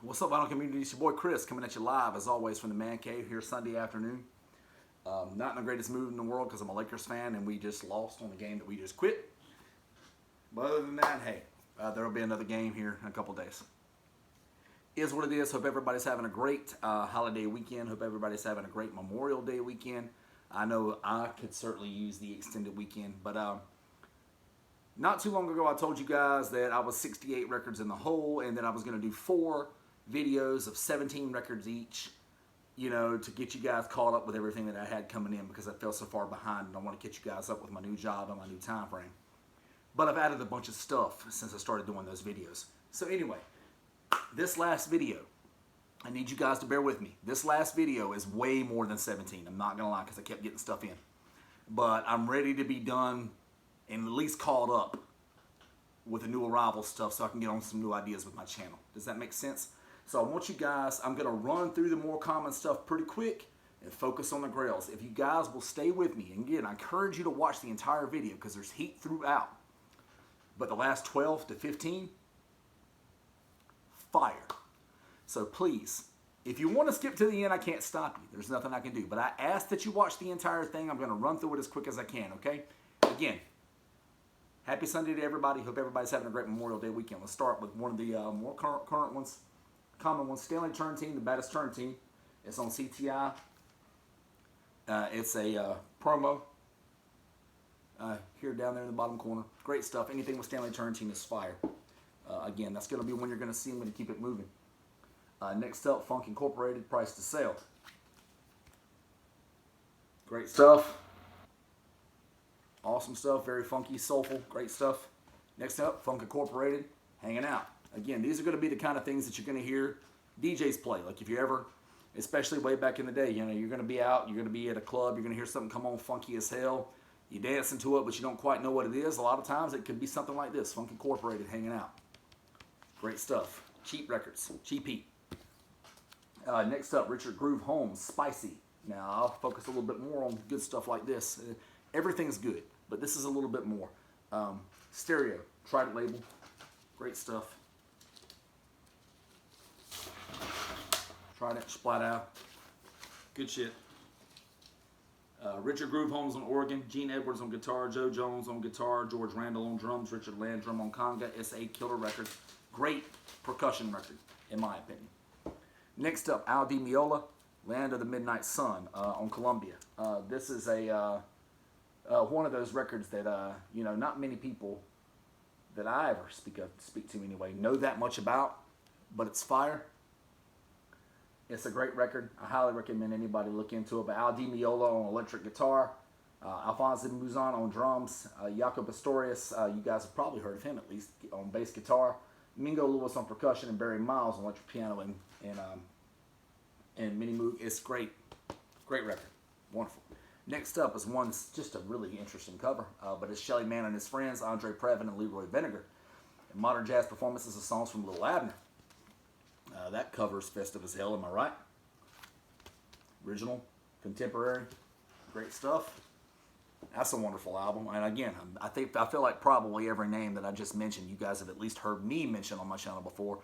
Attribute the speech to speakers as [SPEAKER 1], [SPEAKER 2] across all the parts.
[SPEAKER 1] What's up, Vinyl Community? It's your boy Chris coming at you live, as always, from the Man Cave here Sunday afternoon. Not in the greatest mood in the world because I'm a Lakers fan and we just lost on the game that we just quit. But other than that, hey, there will be another game here in a couple days. Is what it is. Hope everybody's having a great holiday weekend. Hope everybody's having a great Memorial Day weekend. I know I could certainly use the extended weekend, but not too long ago I told you guys that I was 68 records in the hole and that I was going to do 4 videos of 17 records each, you know, to get you guys caught up with everything that I had coming in because I fell so far behind and I want to catch you guys up with my new job and my new time frame. But I've added a bunch of stuff since I started doing those videos. So anyway, this last video, I need you guys to bear with me. This last video is way more than 17. I'm not going to lie because I kept getting stuff in. But I'm ready to be done and at least caught up with the new arrival stuff so I can get on some new ideas with my channel. Does that make sense? So I want you guys, I'm going to run through the more common stuff pretty quick and focus on the grails. If you guys will stay with me, and again, I encourage you to watch the entire video because there's heat throughout. But the last 12 to 15, fire. So please, if you want to skip to the end, I can't stop you. There's nothing I can do. But I ask that you watch the entire thing. I'm going to run through it as quick as I can, okay? Again, happy Sunday to everybody. Hope everybody's having a great Memorial Day weekend. Let's start with one of the more current ones. Common one, Stanley Turntine, the baddest Turntine. It's on CTI. It's a promo here down there in the bottom corner. Great stuff. Anything with Stanley Turntine is fire. Again, that's going to be one you're going to see. I'm going to keep it moving. Next up, Funk Incorporated, price to sale. Great stuff. Awesome stuff. Very funky, soulful. Great stuff. Next up, Funk Incorporated, Hanging Out. Again, these are going to be the kind of things that you're going to hear DJs play. Like if you ever, especially way back in the day, you know, you're going to be out, you're going to be at a club, you're going to hear something come on funky as hell. You dance into it, but you don't quite know what it is. A lot of times it could be something like this, Funk Incorporated, Hanging Out. Great stuff. Cheap records. Cheap heat. Next up, Richard Groove Holmes, Spicy. Now, I'll focus a little bit more on good stuff like this. Everything's good, but this is a little bit more. Stereo, Trident label. Great stuff. Trident, splat out. Good shit. Richard Groove Holmes on organ, Gene Edwards on guitar, Joe Jones on guitar, George Randall on drums, Richard Landrum on conga, S.A. Killer Records. Great percussion record, in my opinion. Next up, Al Di Meola, Land of the Midnight Sun on Columbia. This is a one of those records that you know, not many people that I ever speak to anyway know that much about, but it's fire. It's a great record. I highly recommend anybody look into it. But Al Di Meola on electric guitar, Alphonse Mouzon on drums, Jaco Pastorius, you guys have probably heard of him at least, on bass guitar, Mingo Lewis on percussion, and Barry Miles on electric piano and Mini Moog. It's great. Great record. Wonderful. Next up is one that's just a really interesting cover, but it's Shelly Manne and his friends, Andre Previn and Leroy Vinegar. And modern jazz performances of songs from Little Abner. That cover is festive as hell, am I right? Original, contemporary, great stuff. That's a wonderful album. And again, I feel like probably every name that I just mentioned, you guys have at least heard me mention on my channel before.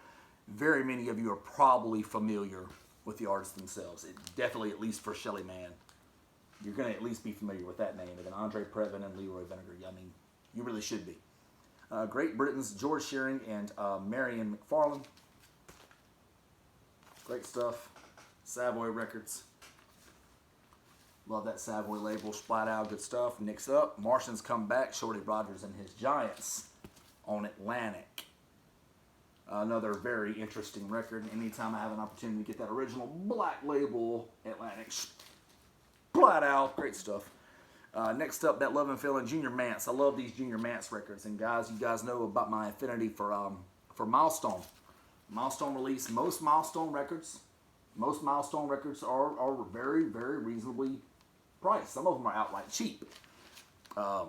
[SPEAKER 1] Very many of you are probably familiar with the artists themselves. Definitely, at least for Shelly Manne, you're going to at least be familiar with that name. And then Andre Previn and Leroy Vinegar. I mean, you really should be. Great Britain's George Shearing and Marion McFarlane. Great stuff. Savoy Records. Love that Savoy label. Splat out. Good stuff. Next up, Martians Come Back. Shorty Rogers and his Giants on Atlantic. Another very interesting record. Anytime I have an opportunity to get that original black label, Atlantic. Splat out. Great stuff. Next up, That Love and Feeling, Junior Mance. I love these Junior Mance records. And guys, you guys know about my affinity for Milestone. Milestone release. Most Milestone records are very, very reasonably priced. Some of them are outright cheap. Joe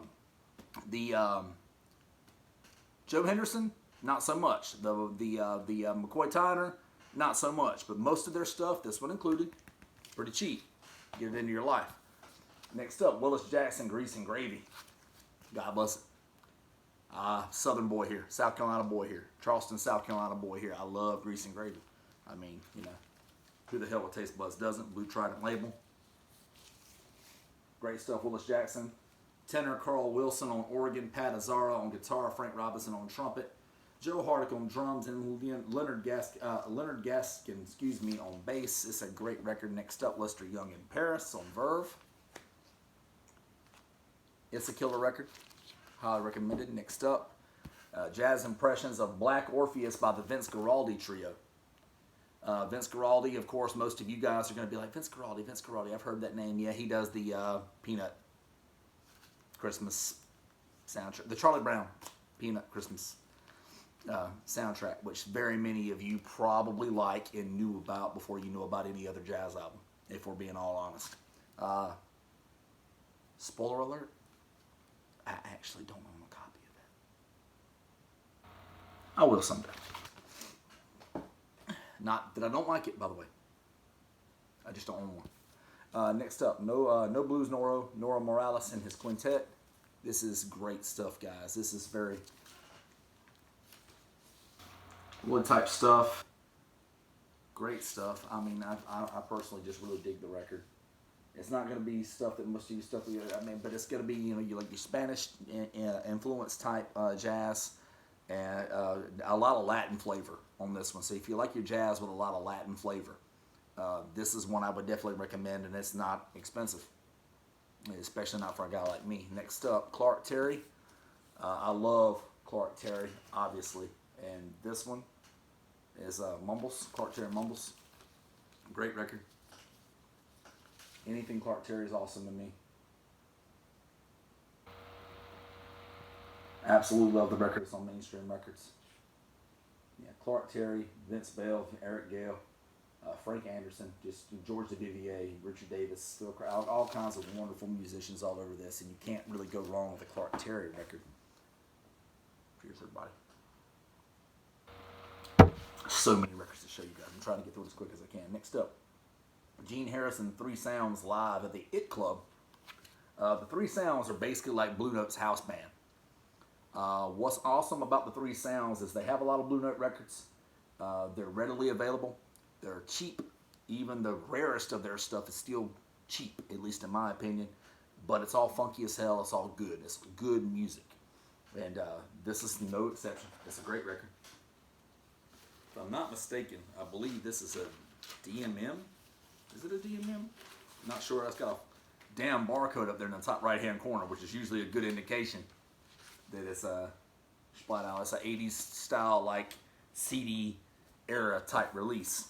[SPEAKER 1] Henderson, not so much. The McCoy Tyner, not so much. But most of their stuff, this one included, pretty cheap. Get it into your life. Next up, Willis Jackson, Grease and Gravy. God bless it. Southern boy here, South Carolina boy here, Charleston, South Carolina boy here. I love Grease and Gravy. I mean, you know, who the hell with taste buds doesn't? Blue Trident label. Great stuff. Willis Jackson. Tenor Carl Wilson on organ, Pat Azara on guitar, Frank Robinson on trumpet, Joe Hardick on drums, and Leonard Gaskin, on bass. It's a great record. Next up, Lester Young in Paris on Verve. It's a killer record. Highly recommended. Next up, Jazz Impressions of Black Orpheus by the Vince Guaraldi Trio. Vince Guaraldi, of course, most of you guys are going to be like, Vince Guaraldi, I've heard that name. Yeah, he does the Peanut Christmas soundtrack, the Charlie Brown Peanut Christmas soundtrack, which very many of you probably like and knew about before you knew about any other jazz album, if we're being all honest. Spoiler alert, I actually don't own a copy of that. I will someday. Not that I don't like it, by the way. I just don't own one. Next up, No Blues Nora Morales and his quintet. This is great stuff, guys. This is very wood type stuff. Great stuff. I mean, I personally just really dig the record. It's not going to be stuff that most of you stuff. I mean, but it's going to be, you know, you like your Spanish influence type jazz, and a lot of Latin flavor on this one. So if you like your jazz with a lot of Latin flavor, this is one I would definitely recommend, and it's not expensive, especially not for a guy like me. Next up, Clark Terry. I love Clark Terry, obviously, and this one is Mumbles, Clark Terry Mumbles. Great record. Anything Clark Terry is awesome to me. Absolutely love the record. It's on Mainstream Records. Yeah, Clark Terry, Vince Bell, Eric Gale, Frank Anderson, just George DeVivier, Richard Davis, Phil Crowd, all kinds of wonderful musicians all over this, and you can't really go wrong with a Clark Terry record. Cheers, everybody. So many records to show you guys. I'm trying to get through it as quick as I can. Next up, Gene Harrison, Three Sounds live at the It Club. The Three Sounds are basically like Blue Note's house band. What's awesome about the Three Sounds is they have a lot of Blue Note records. They're readily available. They're cheap. Even the rarest of their stuff is still cheap, at least in my opinion. But it's all funky as hell. It's all good. It's good music. And this is no exception. It's a great record. If I'm not mistaken, I believe this is a DMM. Is it a DMM? Not sure. It's got a damn barcode up there in the top right-hand corner, which is usually a good indication that it's a splat out. It's an 80s style, like CD era type release.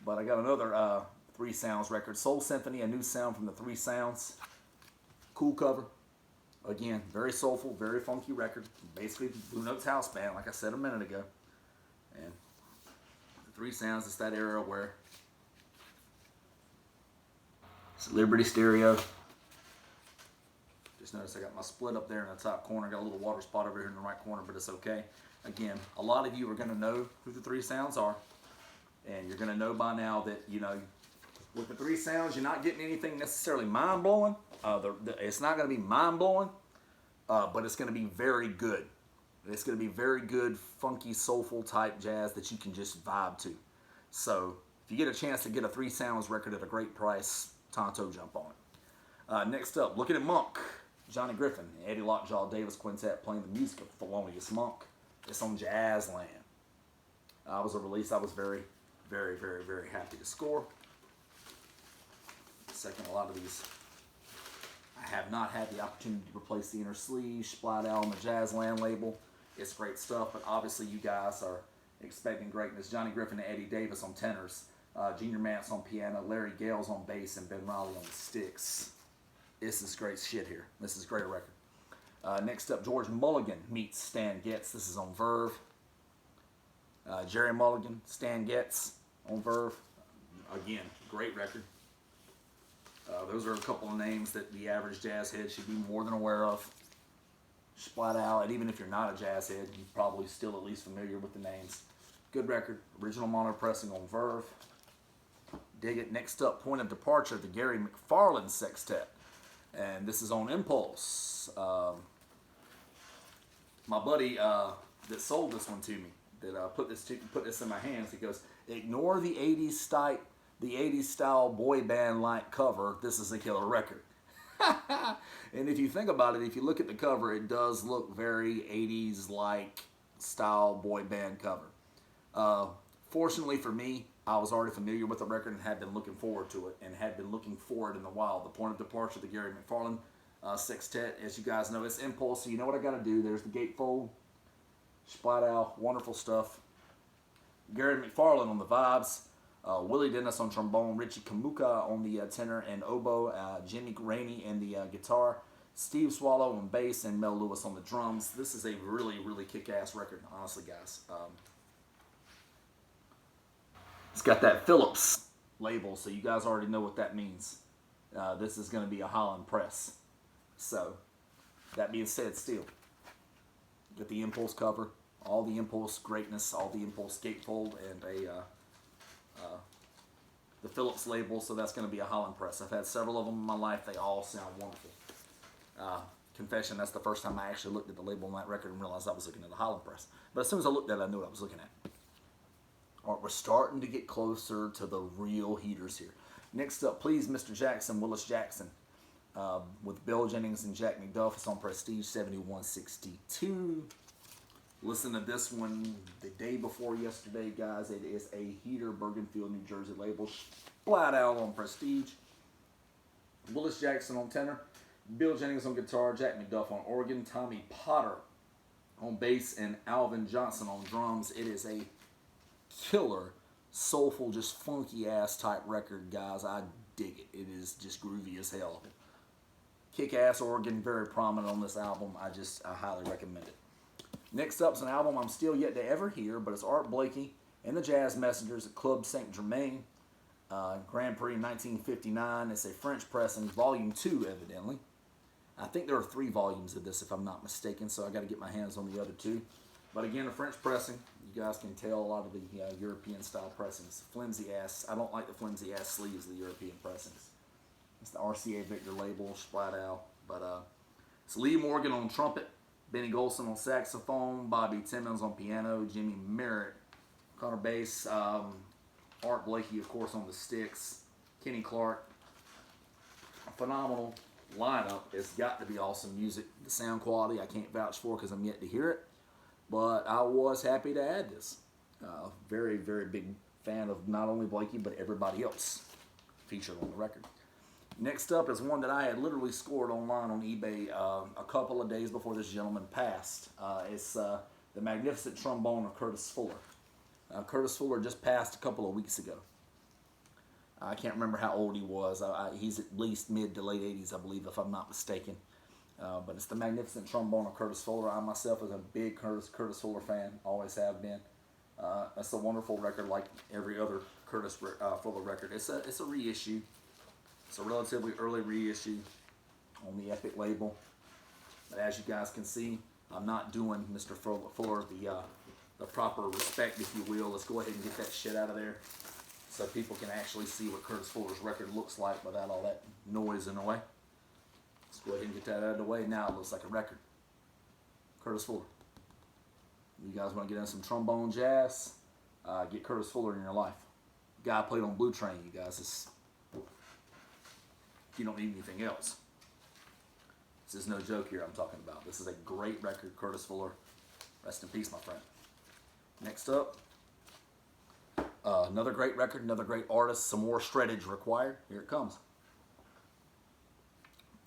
[SPEAKER 1] But I got another Three Sounds record, Soul Symphony, a new sound from the Three Sounds. Cool cover. Again, very soulful, very funky record. Basically, Blue Note's house band, like I said a minute ago. And the Three Sounds is that era where it's Liberty Stereo. Just notice I got my split up there in the top corner. Got a little water spot over here in the right corner, but it's okay. Again, a lot of you are going to know who the Three Sounds are. And you're going to know by now that, you know, with the Three Sounds, you're not getting anything necessarily mind-blowing. It's not going to be mind-blowing, but it's going to be very good. It's going to be very good, funky, soulful type jazz that you can just vibe to. So if you get a chance to get a Three Sounds record at a great price, Tonto, jump on it. Next up, Looking at Monk. Johnny Griffin, Eddie Lockjaw Davis Quintet playing the music of Thelonious Monk. It's on Jazzland. It was a release I was very, very, very, very happy to score. Second, a lot of these I have not had the opportunity to replace the inner sleeve, splat out on the Jazzland label. It's great stuff, but obviously you guys are expecting greatness. Johnny Griffin and Eddie Davis on tenors, Junior Mance on piano, Larry Gales on bass, and Ben Riley on the sticks. This is great shit here. This is a great record. Next up, George Mulligan meets Stan Getz. This is on Verve. Jerry Mulligan, Stan Getz on Verve. Again, great record. Those are a couple of names that the average jazz head should be more than aware of. Splat out, and even if you're not a jazz head, you're probably still at least familiar with the names. Good record. Original mono pressing on Verve. Dig it. Next up, Point of Departure, the Gary McFarland Sextet. And this is on Impulse. My buddy that sold this one to me that put this in my hands. He goes, ignore the 80s style boy band like cover. This is a killer record. And if you think about it, if you look at the cover, it does look very 80s like style boy band cover. Fortunately for me, I was already familiar with the record and had been looking forward to it, and had been looking for it in a while. The Point of Departure, the Gary McFarlane sextet, as you guys know, it's Impulse. So you know what I got to do. There's the gatefold, splat out, wonderful stuff. Gary McFarlane on the vibes, Willie Dennis on trombone, Richie Kamuka on the tenor and oboe, Jimmy Rainey in the guitar, Steve Swallow on bass, and Mel Lewis on the drums. This is a really, really kick-ass record, honestly, guys. It's got that Phillips label, so you guys already know what that means. This is going to be a Holland press. So, that being said, still, get the Impulse cover, all the Impulse greatness, all the Impulse gatefold, and the Phillips label, so that's going to be a Holland press. I've had several of them in my life. They all sound wonderful. Confession, that's the first time I actually looked at the label on that record and realized I was looking at a Holland press. But as soon as I looked at it, I knew what I was looking at. All right, we're starting to get closer to the real heaters here. Next up, Please Mr. Jackson, Willis Jackson, with Bill Jennings and Jack McDuff. It's on Prestige 7162. Listen to this one the day before yesterday, guys. It is a heater, Bergenfield, New Jersey label, flat out on Prestige. Willis Jackson on tenor, Bill Jennings on guitar, Jack McDuff on organ, Tommy Potter on bass, and Alvin Johnson on drums. It is a killer, soulful, just funky ass type record, guys. I dig it. It is just groovy as hell. Kick ass organ, very prominent on this album. I highly recommend it. Next up is an album I'm still yet to ever hear, but it's Art Blakey and the Jazz Messengers at Club Saint Germain, Grand Prix 1959. It's a French pressing, volume 2, evidently. I think there are 3 volumes of this, if I'm not mistaken, so I got to get my hands on the other 2. But again, a French pressing. You guys can tell a lot of the European style pressings. Flimsy ass. I don't like the flimsy ass sleeves of the European pressings. It's the RCA Victor label, splat out. But it's Lee Morgan on trumpet, Benny Golson on saxophone, Bobby Timmons on piano, Jimmy Merritt on bass, Art Blakey, of course, on the sticks, Kenny Clark. A phenomenal lineup. It's got to be awesome music. The sound quality I can't vouch for because I'm yet to hear it. But I was happy to add this. Very, very big fan of not only Blakey, but everybody else featured on the record. Next up is one that I had literally scored online on eBay a couple of days before this gentleman passed. It's The Magnificent Trombone of Curtis Fuller. Curtis Fuller just passed a couple of weeks ago. I can't remember how old he was. He's at least mid to late 80s, I believe, if I'm not mistaken. But it's The Magnificent Trombone of Curtis Fuller. I myself is a big Curtis Fuller fan, always have been. It's a wonderful record like every other Curtis Fuller record. It's a reissue. It's a relatively early reissue on the Epic label. But as you guys can see, I'm not doing Mr. Fuller the proper respect, if you will. Let's go ahead and get that shit out of there so people can actually see what Curtis Fuller's record looks like without all that noise in the way. Let's go ahead and get that out of the way. Now it looks like a record. Curtis Fuller. You guys want to get in some trombone jazz? Get Curtis Fuller in your life. Guy played on Blue Train, you guys. You don't need anything else. This is no joke here I'm talking about. This is a great record, Curtis Fuller. Rest in peace, my friend. Next up, another great record, another great artist. Some more shreddage required. Here it comes.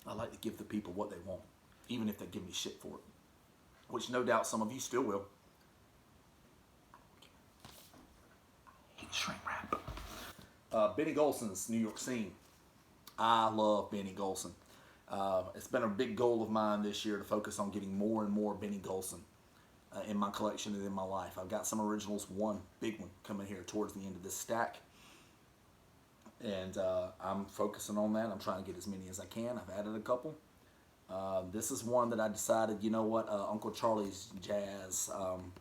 [SPEAKER 1] I like to give the people what they want, even if they give me shit for it, which no doubt some of you still will. I hate shrink wrap. Benny Golson's New York Scene. I love Benny Golson. It's been a big goal of mine this year to focus on getting more and more Benny Golson in my collection and in my life. I've got some originals, one big one coming here towards the end of this stack. And I'm focusing on that. I'm trying to get as many as I can. I've added a couple. This is one that I decided, you know what, Uncle Charlie's Jazz on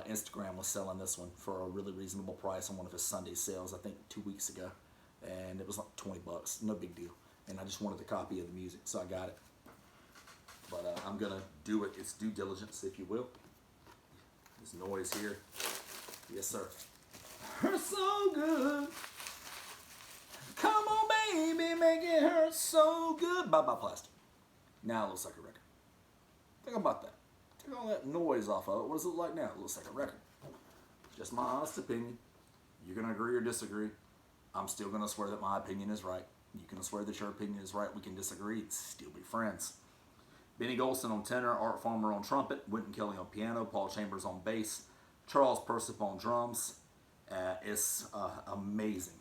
[SPEAKER 1] Instagram was selling this one for a really reasonable price on one of his Sunday sales, I think 2 weeks ago. And it was like $20, no big deal. And I just wanted a copy of the music, so I got it. But I'm going to do it, its due diligence, if you will. This noise here. Yes, sir. Hurt so good. Come on, baby, make it hurt so good. Bye-bye plastic. Now it looks like a record. Think about that. Take all that noise off of it. What does it look like now? It looks like a record. Just my honest opinion. You're going to agree or disagree. I'm still going to swear that my opinion is right. You can swear that your opinion is right. We can disagree and still be friends. Benny Golson on tenor, Art Farmer on trumpet, Wynton Kelly on piano, Paul Chambers on bass, Charles Persip on drums. It's amazing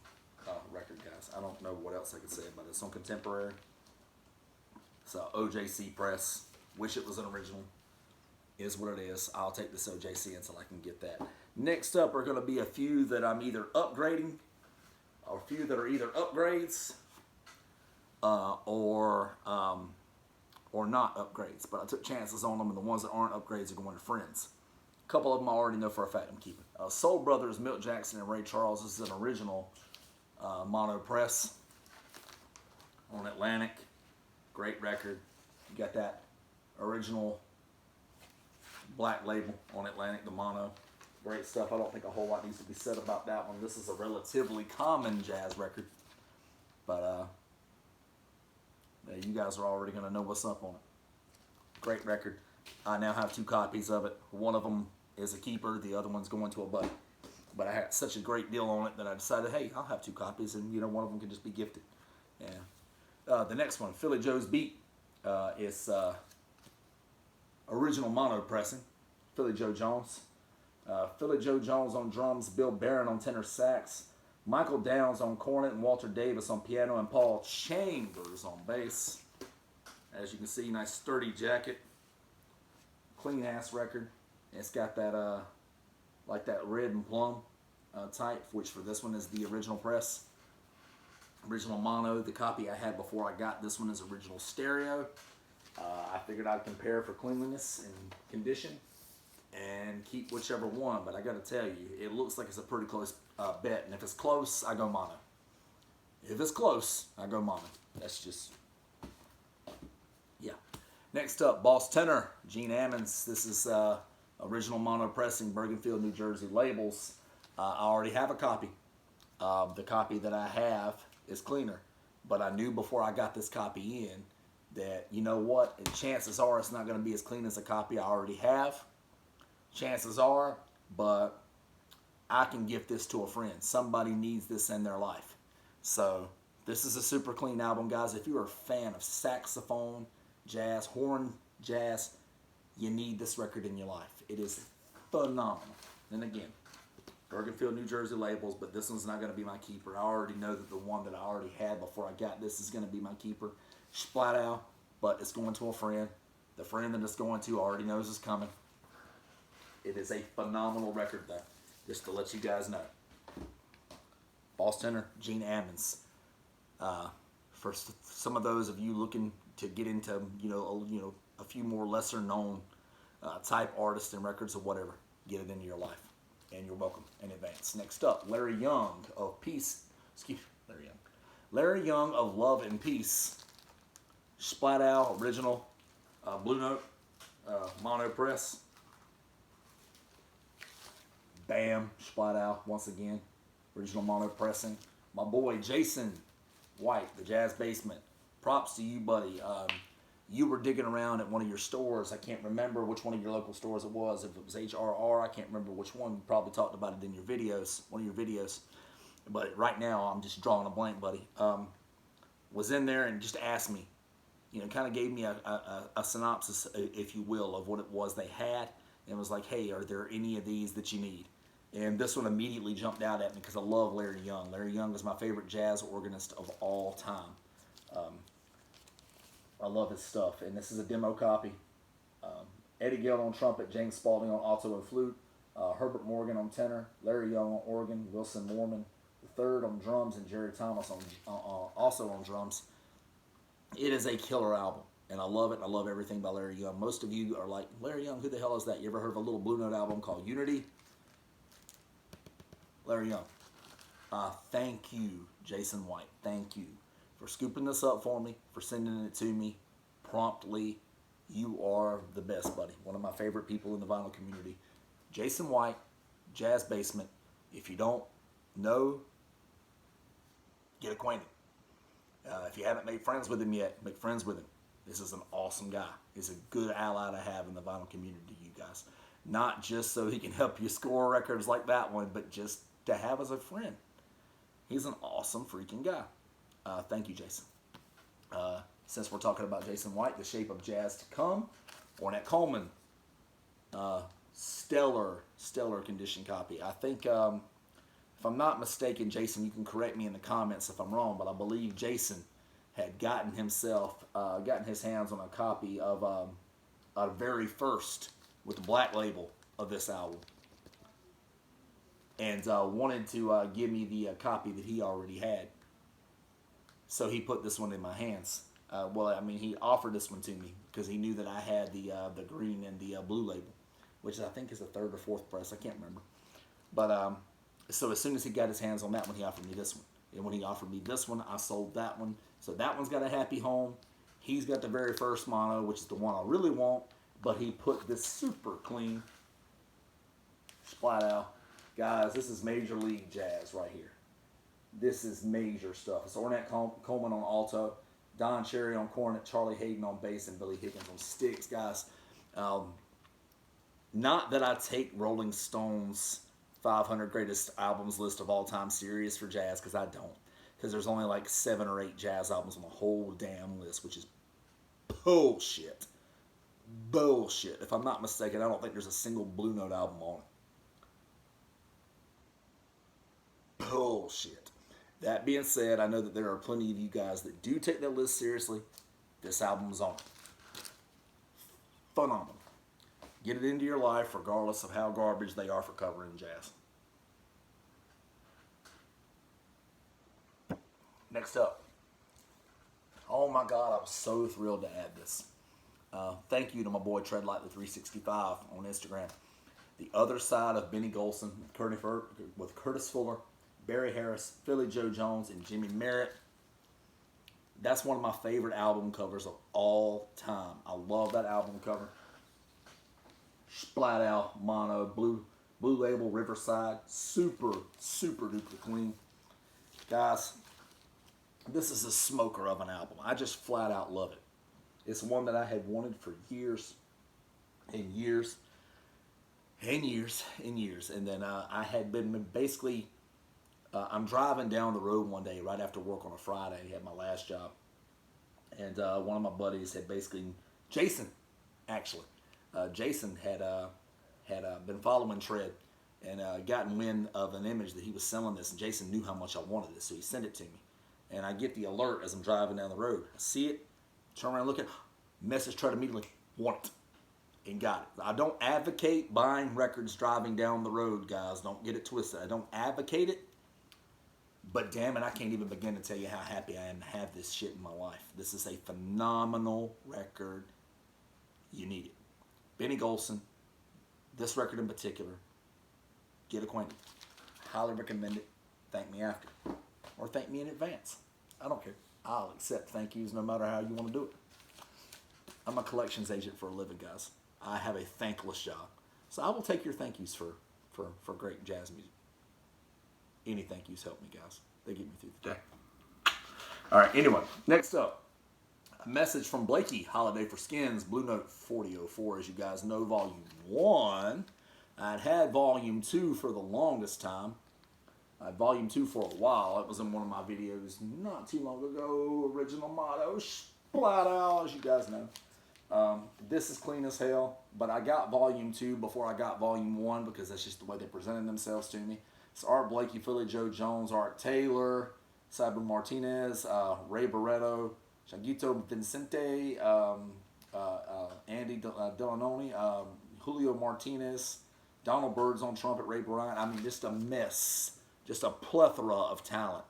[SPEAKER 1] record, guys. I don't know what else I could say about it. It's on Contemporary. It's OJC press. Wish it was an original. Is what it is. I'll take this OJC until I can get that. Next up are going to be a few that I'm either upgrading, or a few that are either upgrades or not upgrades. But I took chances on them, and the ones that aren't upgrades are going to friends. A couple of them I already know for a fact I'm keeping. Soul Brothers, Milt Jackson, and Ray Charles. This is an original mono press on Atlantic. Great record. You got that original black label on Atlantic, the mono. Great stuff. I don't think a whole lot needs to be said about that one. This is a relatively common jazz record. But you guys are already going to know what's up on it. Great record. I now have 2 copies of it. One of them is a keeper. The other one's going to a buddy. But I had such a great deal on it that I decided, hey, I'll have 2 copies, and one of them can just be gifted. Yeah. The next one, Philly Joe's Beat. It's original mono pressing. Philly Joe Jones. Philly Joe Jones on drums, Bill Barron on tenor sax, Michael Downs on cornet, and Walter Davis on piano, and Paul Chambers on bass. As you can see, nice sturdy jacket. Clean ass record. It's got that like that red and plum type, which for this one is the original press. Original mono. The copy I had before I got this one is original stereo. I figured I'd compare for cleanliness and condition and keep whichever one, but I got to tell you, it looks like it's a pretty close bet, and if it's close, I go mono. If it's close, I go mono. That's just, yeah. Next up, Boss Tenor, Gene Ammons. This is original mono pressing, Bergenfield, New Jersey labels. I already have a copy. The copy that I have is cleaner, but I knew before I got this copy in that, you know what, and chances are it's not going to be as clean as a copy I already have. Chances are, but I can gift this to a friend. Somebody needs this in their life. So this is a super clean album, guys. If you're a fan of saxophone, jazz, horn, jazz, you need this record in your life. It is phenomenal. And again, Bergenfield, New Jersey labels, but this one's not going to be my keeper. I already know that the one that I already had before I got this is going to be my keeper. Splat out, but it's going to a friend. The friend that it's going to already knows it's coming. It is a phenomenal record, though, just to let you guys know. Boss Tenor, Gene Ammons. For some of those of you looking to get into, a few more lesser known type artists and records or whatever, get it into your life, and you're welcome in advance. Next up, Larry Young of Peace. Larry Young of Love and Peace. Splat Owl, original Blue Note, mono press. Bam, Splat Owl, once again, original mono pressing. My boy Jason White, the Jazz Basement. Props to you, buddy. You were digging around at one of your stores. I can't remember which one of your local stores it was. If it was HRR, I can't remember which one. You probably talked about it in your videos, one of your videos. But right now, I'm just drawing a blank, buddy. Was in there and just asked me, kind of gave me a synopsis, if you will, of what it was they had. And was like, hey, are there any of these that you need? And this one immediately jumped out at me because I love Larry Young. Larry Young is my favorite jazz organist of all time. I love his stuff. And this is a demo copy. Eddie Gill on trumpet, James Spaulding on alto and flute, Herbert Morgan on tenor, Larry Young on organ, Wilson Morman III on drums, and Jerry Thomas also on drums. It is a killer album. And I love it. I love everything by Larry Young. Most of you are like, Larry Young, who the hell is that? You ever heard of a little Blue Note album called Unity? Larry Young. Thank you, Jason White. Thank you for scooping this up for me, for sending it to me promptly. You are the best, buddy. One of my favorite people in the vinyl community. Jason White, Jazz Basement. If you don't know, get acquainted. If you haven't made friends with him yet, make friends with him. This is an awesome guy. He's a good ally to have in the vinyl community, you guys. Not just so he can help you score records like that one, but just to have as a friend. He's an awesome freaking guy. Thank you, Jason. Since we're talking about Jason White, The Shape of Jazz to Come, Ornette Coleman, stellar condition copy. I think, if I'm not mistaken, Jason, you can correct me in the comments if I'm wrong, but I believe Jason had gotten his hands on a copy of a very first with the black label of this album, and wanted to give me the copy that he already had. So he put this one in my hands. Well, I mean, he offered this one to me because he knew that I had the green and the blue label, which I think is the third or fourth press. I can't remember. But so as soon as he got his hands on that one, he offered me this one. And when he offered me this one, I sold that one. So that one's got a happy home. He's got the very first mono, which is the one I really want. But he put this super clean splat out. Guys, this is Major League Jazz right here. This is major stuff. It's Ornette Coleman on alto, Don Cherry on cornet, Charlie Hayden on bass, and Billy Higgins on sticks, guys. Not that I take Rolling Stone's 500 greatest albums list of all time serious for jazz, because I don't. Because there's only like 7 or 8 jazz albums on the whole damn list, which is bullshit. Bullshit. If I'm not mistaken, I don't think there's a single Blue Note album on it. Bullshit. That being said, I know that there are plenty of you guys that do take that list seriously. This album's on it. Phenomenal. Get it into your life regardless of how garbage they are for covering jazz. Next up. Oh my God, I was so thrilled to add this. Thank you to my boy TreadLightly365 on Instagram. The Other Side of Benny Golson with Curtis Fuller, Barry Harris, Philly Joe Jones, and Jimmy Merritt. That's one of my favorite album covers of all time. I love that album cover. Splat out, mono, blue label, Riverside. Super duper clean. Guys, this is a smoker of an album. I just flat out love it. It's one that I had wanted for years and years and years and years. And then I had been basically, I'm driving down the road one day right after work on a Friday. I had my last job. And one of my buddies had basically, Jason, actually. Jason had been following Tread and gotten wind of an image that he was selling this. And Jason knew how much I wanted this, so he sent it to me. And I get the alert as I'm driving down the road. I see it, turn around, look at it, message Tread immediately, want it, and got it. I don't advocate buying records driving down the road, guys. Don't get it twisted. I don't advocate it, but damn it, I can't even begin to tell you how happy I am to have this shit in my life. This is a phenomenal record. You need it. Benny Golson, this record in particular, get acquainted. Highly recommend it. Thank me after. Or thank me in advance. I don't care. I'll accept thank yous no matter how you want to do it. I'm a collections agent for a living, guys. I have a thankless job. So I will take your thank yous for great jazz music. Any thank yous help me, guys. They get me through the day. All right, anyway, next up. A message from Blakey, Holiday for Skins, Blue Note 4004. As you guys know, Volume 1. I'd had Volume 2 for the longest time. I had Volume 2 for a while. It was in one of my videos not too long ago. Original motto, splat out, as you guys know. This is clean as hell, but I got Volume 2 before I got Volume 1 because that's just the way they presented themselves to me. It's Art Blakey, Philly Joe Jones, Art Taylor, Cyber Martinez, Ray Barretto, Changuito Vincente, Andy Delononi, Julio Martinez, Donald Bird's on trumpet, Ray Bryant. I mean, just a mess. Just a plethora of talent.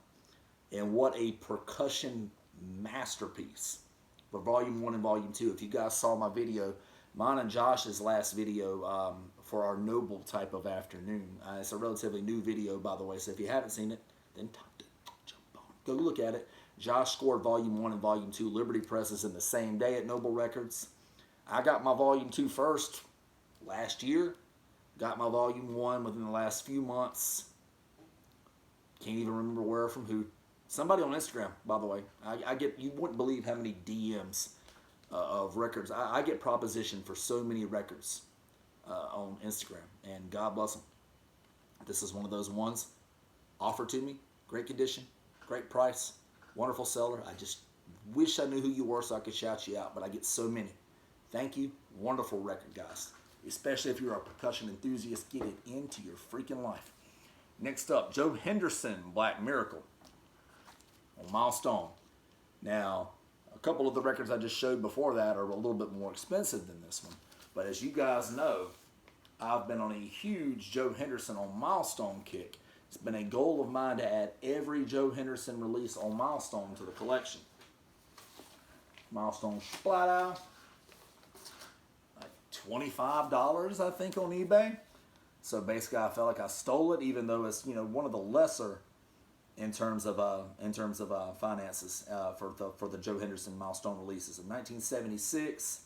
[SPEAKER 1] And what a percussion masterpiece for Volume 1 and Volume 2. If you guys saw my video, mine and Josh's last video for our Noble type of afternoon. It's a relatively new video, by the way, so if you haven't seen it, then time to jump on. Go look at it. Josh scored Volume 1 and Volume 2 Liberty presses in the same day at Noble Records. I got my Volume 2 first last year. Got my volume 1 within the last few months. Can't even remember where from who. Somebody on Instagram, by the way. I get, you wouldn't believe how many DMs of records. I get propositioned for so many records on Instagram, and God bless them. This is one of those ones offered to me. Great condition, great price, wonderful seller. I just wish I knew who you were so I could shout you out, but I get so many. Thank you. Wonderful record, guys. Especially if you're a percussion enthusiast, get it into your freaking life. Next up, Joe Henderson, Black Miracle on Milestone. Now, a couple of the records I just showed before that are a little bit more expensive than this one. But as you guys know, I've been on a huge Joe Henderson on Milestone kick. It's been a goal of mine to add every Joe Henderson release on Milestone to the collection. Milestone Splatter, like $25 I think on eBay. So basically I felt like I stole it, even though it's, you know, one of the lesser in terms of finances for the Joe Henderson Milestone releases in 1976.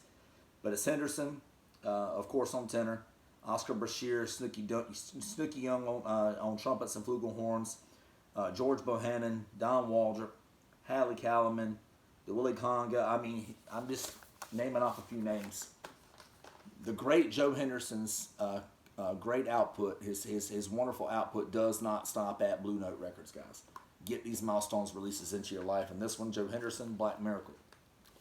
[SPEAKER 1] But it's Henderson, of course, on tenor. Oscar Brashear, Snooky Young on trumpets and flugelhorns. George Bohannon, Don Waldrop, Hadley Callowman, the Willie Conga. I mean, I'm just naming off a few names. The great Joe Henderson's great output, his wonderful output does not stop at Blue Note Records, guys. Get these Milestones releases into your life. And this one, Joe Henderson, Black Miracle.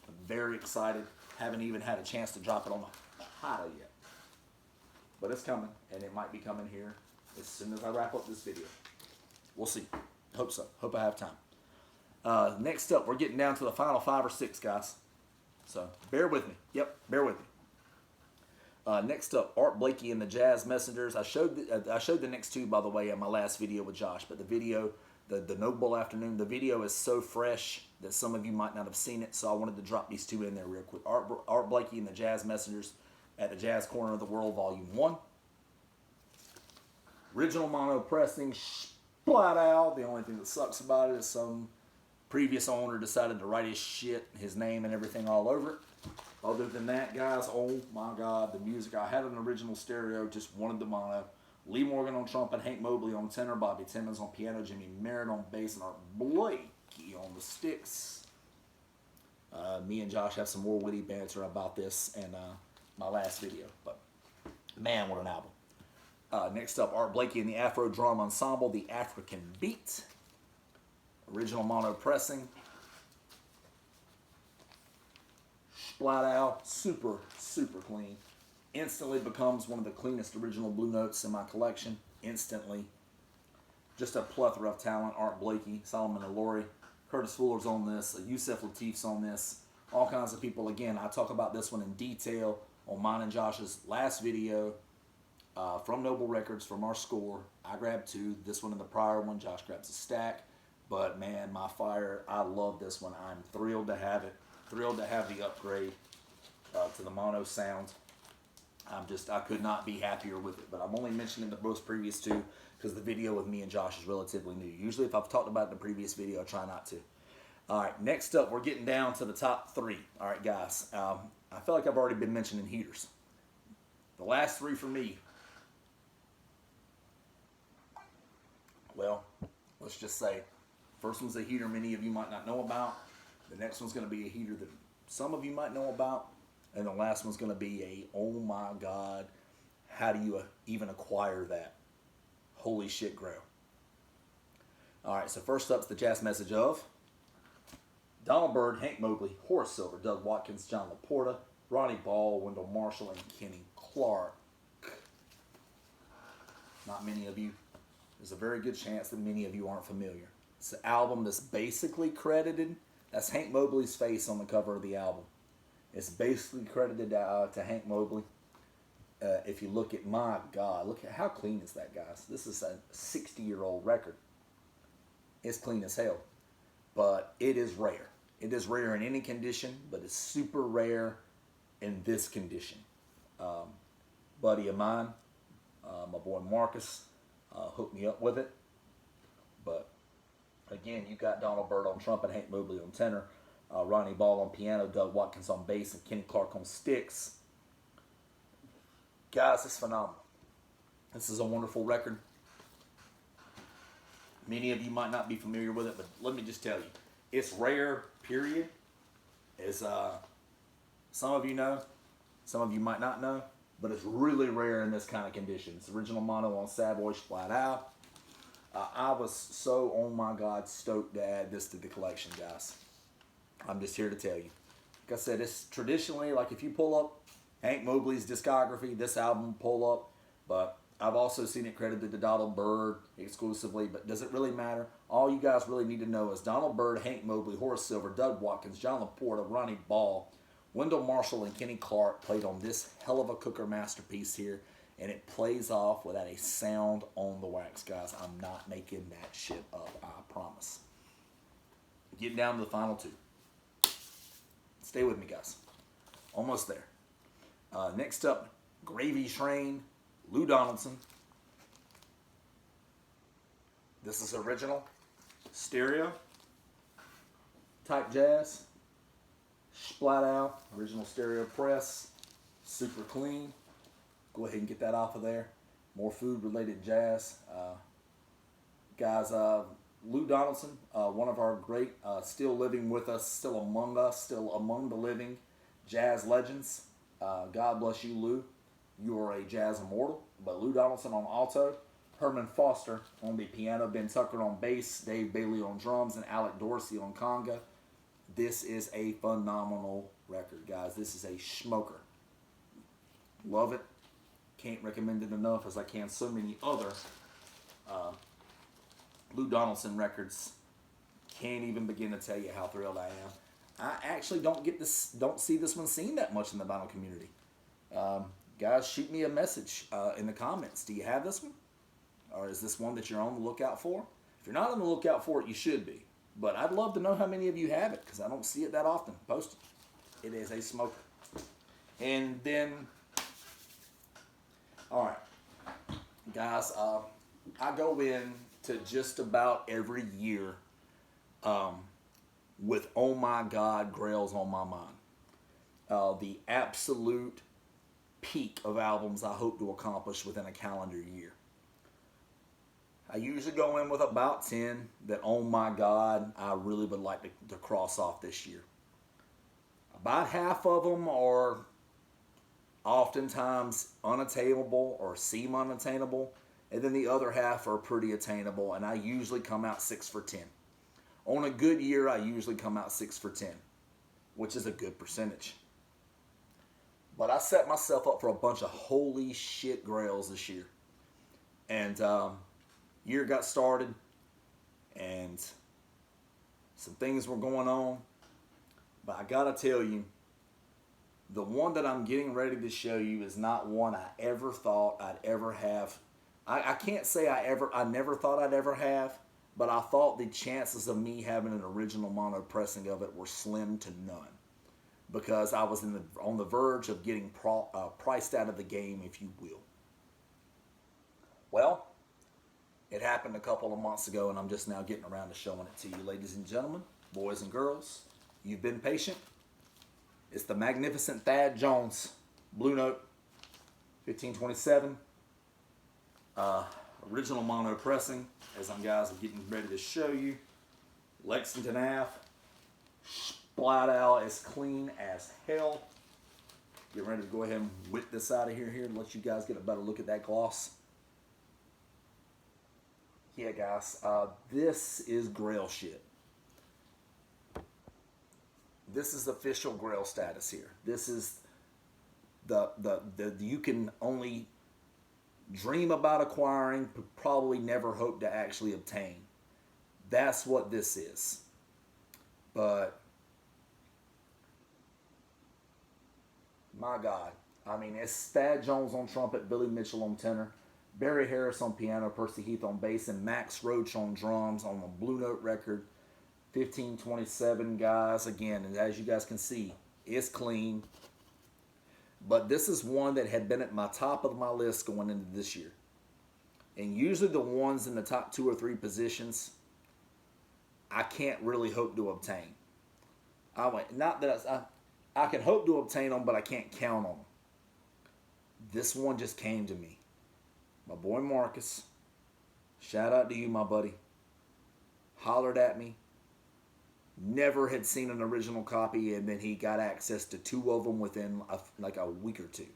[SPEAKER 1] I'm very excited. Haven't even had a chance to drop it on the title yet. But it's coming, and it might be coming here as soon as I wrap up this video. We'll see. Hope so. Hope I have time. Next up, we're getting down to the final 5 or 6, guys. So bear with me. Yep, bear with me. Next up, Art Blakey and the Jazz Messengers. I showed the next 2, by the way, in my last video with Josh. But the video, the Noble Afternoon, the video is so fresh that some of you might not have seen it. So I wanted to drop these 2 in there real quick. Art Blakey and the Jazz Messengers at the Jazz Corner of the World, Volume 1. Original mono pressing, splat out. The only thing that sucks about it is some previous owner decided to write his shit, his name and everything all over it. Other than that, guys, oh my God, the music. I had an original stereo, just wanted the mono. Lee Morgan on trumpet, Hank Mobley on tenor, Bobby Timmons on piano, Jimmy Merritt on bass, and Art Blakey on the sticks. Me and Josh have some more witty banter about this and my last video, but man, what an album. Next up, Art Blakey and the Afro Drum Ensemble, The African Beat. Original mono pressing. Splat out, super, super clean. Instantly becomes one of the cleanest original Blue Notes in my collection. Instantly. Just a plethora of talent. Art Blakey, Solomon Elori, Curtis Fuller's on this, Yusef Lateef's on this. All kinds of people. Again, I talk about this one in detail on mine and Josh's last video from Noble Records, from our score. I grabbed 2. This one and the prior one. Josh grabs a stack. But man, my fire, I love this one. I'm thrilled to have it. Thrilled to have the upgrade to the mono sound. I could not be happier with it. But I'm only mentioning the most previous 2 because the video with me and Josh is relatively new. Usually if I've talked about it in the previous video, I try not to. All right, next up, we're getting down to the top 3. All right, guys. I feel like I've already been mentioning heaters. The last 3 for me, well, let's just say, first one's a heater many of you might not know about. The next one's going to be a heater that some of you might know about. And the last one's going to be a, oh my God, how do you even acquire that? Holy shit, Grail. All right, so first up's the jazz message of Donald Byrd, Hank Mobley, Horace Silver, Doug Watkins, John LaPorta, Ronnie Ball, Wendell Marshall, and Kenny Clark. Not many of you. There's a very good chance that many of you aren't familiar. It's an album that's basically credited. That's Hank Mobley's face on the cover of the album. It's basically credited to Hank Mobley. If you look at, my God, look at how clean is that, guys. This is a 60-year-old record. It's clean as hell. But it is rare. It is rare in any condition, but it's super rare in this condition. Buddy of mine, my boy Marcus, hooked me up with it. But again, you got Donald Byrd on trumpet, Hank Mobley on tenor, Ronnie Ball on piano, Doug Watkins on bass, and Kenny Clark on sticks. Guys, it's phenomenal. This is a wonderful record. Many of you might not be familiar with it, but let me just tell you, it's rare, period. As some of you know, some of you might not know, but it's really rare in this kind of condition. It's original mono on Savoy flat out. I was so, oh my God, stoked to add this to the collection, guys. I'm just here to tell you. Like I said, it's traditionally, like if you pull up Hank Mobley's discography, this album pull up, but I've also seen it credited to Donald Byrd exclusively, but does it really matter? All you guys really need to know is Donald Byrd, Hank Mobley, Horace Silver, Doug Watkins, John LaPorta, Ronnie Ball, Wendell Marshall, and Kenny Clark played on this hell of a cooker masterpiece here, and it plays off without a sound on the wax, guys. I'm not making that shit up, I promise. Getting down to the final two. Stay with me, guys. Almost there. Next up, Gravy Train, Lou Donaldson. This is original stereo type jazz. Splat out, original stereo press, super clean. Go ahead and get that off of there. More food related jazz. Guys, Lou Donaldson, one of our great, still living with us, still among the living jazz legends. God bless you, Lou. You are a jazz immortal. But Lou Donaldson on alto, Herman Foster on the piano, Ben Tucker on bass, Dave Bailey on drums, and Alec Dorsey on conga. This is a phenomenal record, guys. This is a smoker. Love it. Can't recommend it enough as I can so many other Lou Donaldson records. Can't even begin to tell you how thrilled I am. I actually don't see this one seen that much in the vinyl community. Guys, shoot me a message in the comments. Do you have this one? Or is this one that you're on the lookout for? If you're not on the lookout for it, you should be. But I'd love to know how many of you have it, because I don't see it that often posted. It is a smoker. And then, all right, guys, I go in to just about every year with, oh my God, Grails on my mind. The absolute peak of albums I hope to accomplish within a calendar year. I usually go in with about 10 that, oh my God, I really would like to cross off this year. About half of them are oftentimes unattainable or seem unattainable, and then the other half are pretty attainable, and I usually come out 6 for 10. On a good year, I usually come out 6 for 10, which is a good percentage. But I set myself up for a bunch of holy shit grails this year. And year got started, and some things were going on. But I gotta tell you, the one that I'm getting ready to show you is not one I ever thought I'd ever have. I can't say I never thought I'd ever have, but I thought the chances of me having an original mono pressing of it were slim to none, because I was on the verge of getting priced out of the game, if you will. Well, it happened a couple of months ago, and I'm just now getting around to showing it to you, ladies and gentlemen, boys and girls. You've been patient. It's the magnificent Thad Jones Blue Note 1527. Original mono pressing, as I'm guys are getting ready to show you. Lexington Ave. Splat out as clean as hell. Get ready to go ahead and whip this out of here and let you guys get a better look at that gloss. Yeah, guys, this is Grail shit. This is official Grail status here. This is the you can only dream about acquiring, but probably never hope to actually obtain. That's what this is. But my God, I mean, it's Thad Jones on trumpet, Billy Mitchell on tenor, Barry Harris on piano, Percy Heath on bass, and Max Roach on drums on the Blue Note record. 1527, guys. Again, and as you guys can see, it's clean. But this is one that had been at my top of my list going into this year. And usually the ones in the top 2 or 3 positions, I can't really hope to obtain. Not that I can hope to obtain them, but I can't count on them. This one just came to me. my boy Marcus, shout out to you, my buddy, hollered at me. Never had seen an original copy, and then he got access to 2 of them within like a week or 2.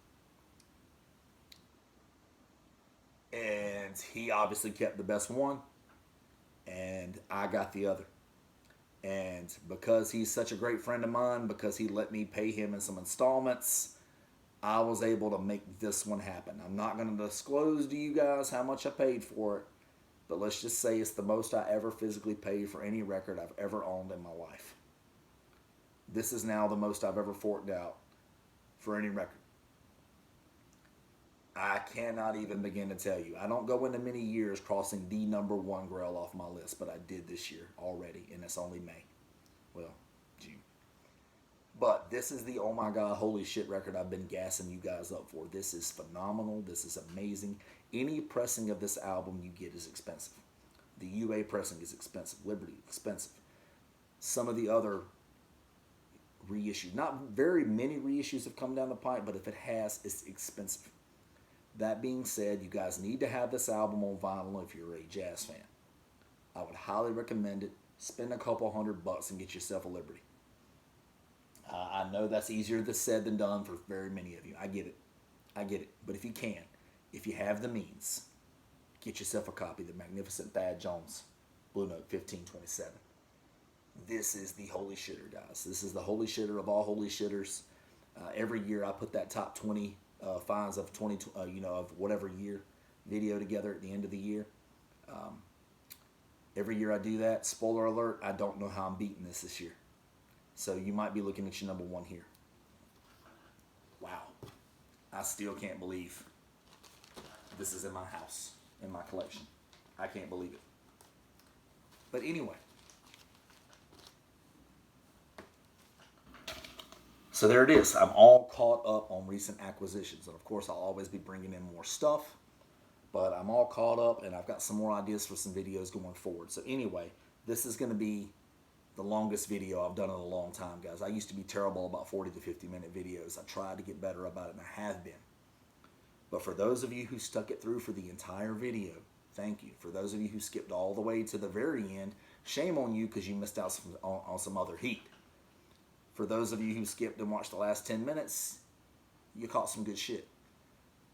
[SPEAKER 1] And he obviously kept the best one, and I got the other. And because he's such a great friend of mine, because he let me pay him in some installments, I was able to make this one happen. I'm not going to disclose to you guys how much I paid for it, but let's just say it's the most I ever physically paid for any record I've ever owned in my life. This is now the most I've ever forked out for any record. I cannot even begin to tell you. I don't go into many years crossing the #1 Grail off my list, but I did this year already, and it's only May. Well, June. But this is the oh my god, holy shit record I've been gassing you guys up for. This is phenomenal. This is amazing. Any pressing of this album you get is expensive. The UA pressing is expensive. Liberty, expensive. Some of the other reissues, not very many reissues have come down the pipe, but if it has, it's expensive. That being said, you guys need to have this album on vinyl if you're a jazz fan. I would highly recommend it. Spend a couple $100 and get yourself a Liberty. I know that's easier said than done for very many of you. I get it. I get it. But if you can, if you have the means, get yourself a copy of the Magnificent Thad Jones Blue Note 1527. This is the holy shitter, guys. This is the holy shitter of all holy shitters. Every year I put that top 20 finds of of whatever year video together at the end of the year. Every year I do that. Spoiler alert, I don't know how I'm beating this year. So you might be looking at your #1 here. Wow. I still can't believe this is in my house, in my collection. I can't believe it. But anyway. So there it is. I'm all caught up on recent acquisitions. And of course, I'll always be bringing in more stuff. But I'm all caught up, and I've got some more ideas for some videos going forward. So anyway, this is going to be the longest video I've done in a long time, guys. I used to be terrible about 40 to 50 minute videos. I tried to get better about it, and I have been. But for those of you who stuck it through for the entire video, thank you. For those of you who skipped all the way to the very end, shame on you because you missed out on some other heat. For those of you who skipped and watched the last 10 minutes, you caught some good shit.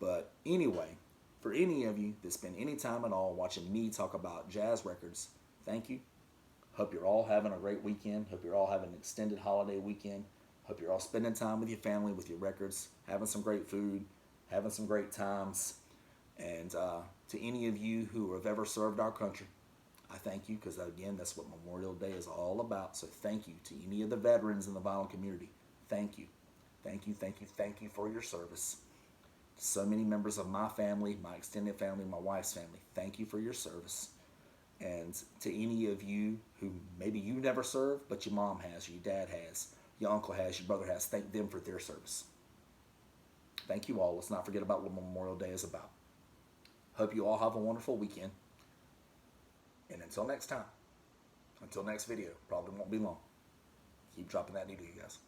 [SPEAKER 1] But anyway, for any of you that spend any time at all watching me talk about jazz records, thank you. Hope you're all having a great weekend. Hope you're all having an extended holiday weekend. Hope you're all spending time with your family, with your records, having some great food, having some great times. And to any of you who have ever served our country, I thank you, because again, that's what Memorial Day is all about. So thank you to any of the veterans in the vinyl community. Thank you. Thank you, thank you, thank you for your service. So many members of my family, my extended family, my wife's family, thank you for your service. And to any of you who maybe you never served, but your mom has, your dad has, your uncle has, your brother has, thank them for their service. Thank you all. Let's not forget about what Memorial Day is about. Hope you all have a wonderful weekend. And until next time, until next video, probably won't be long. Keep dropping that needle, you guys.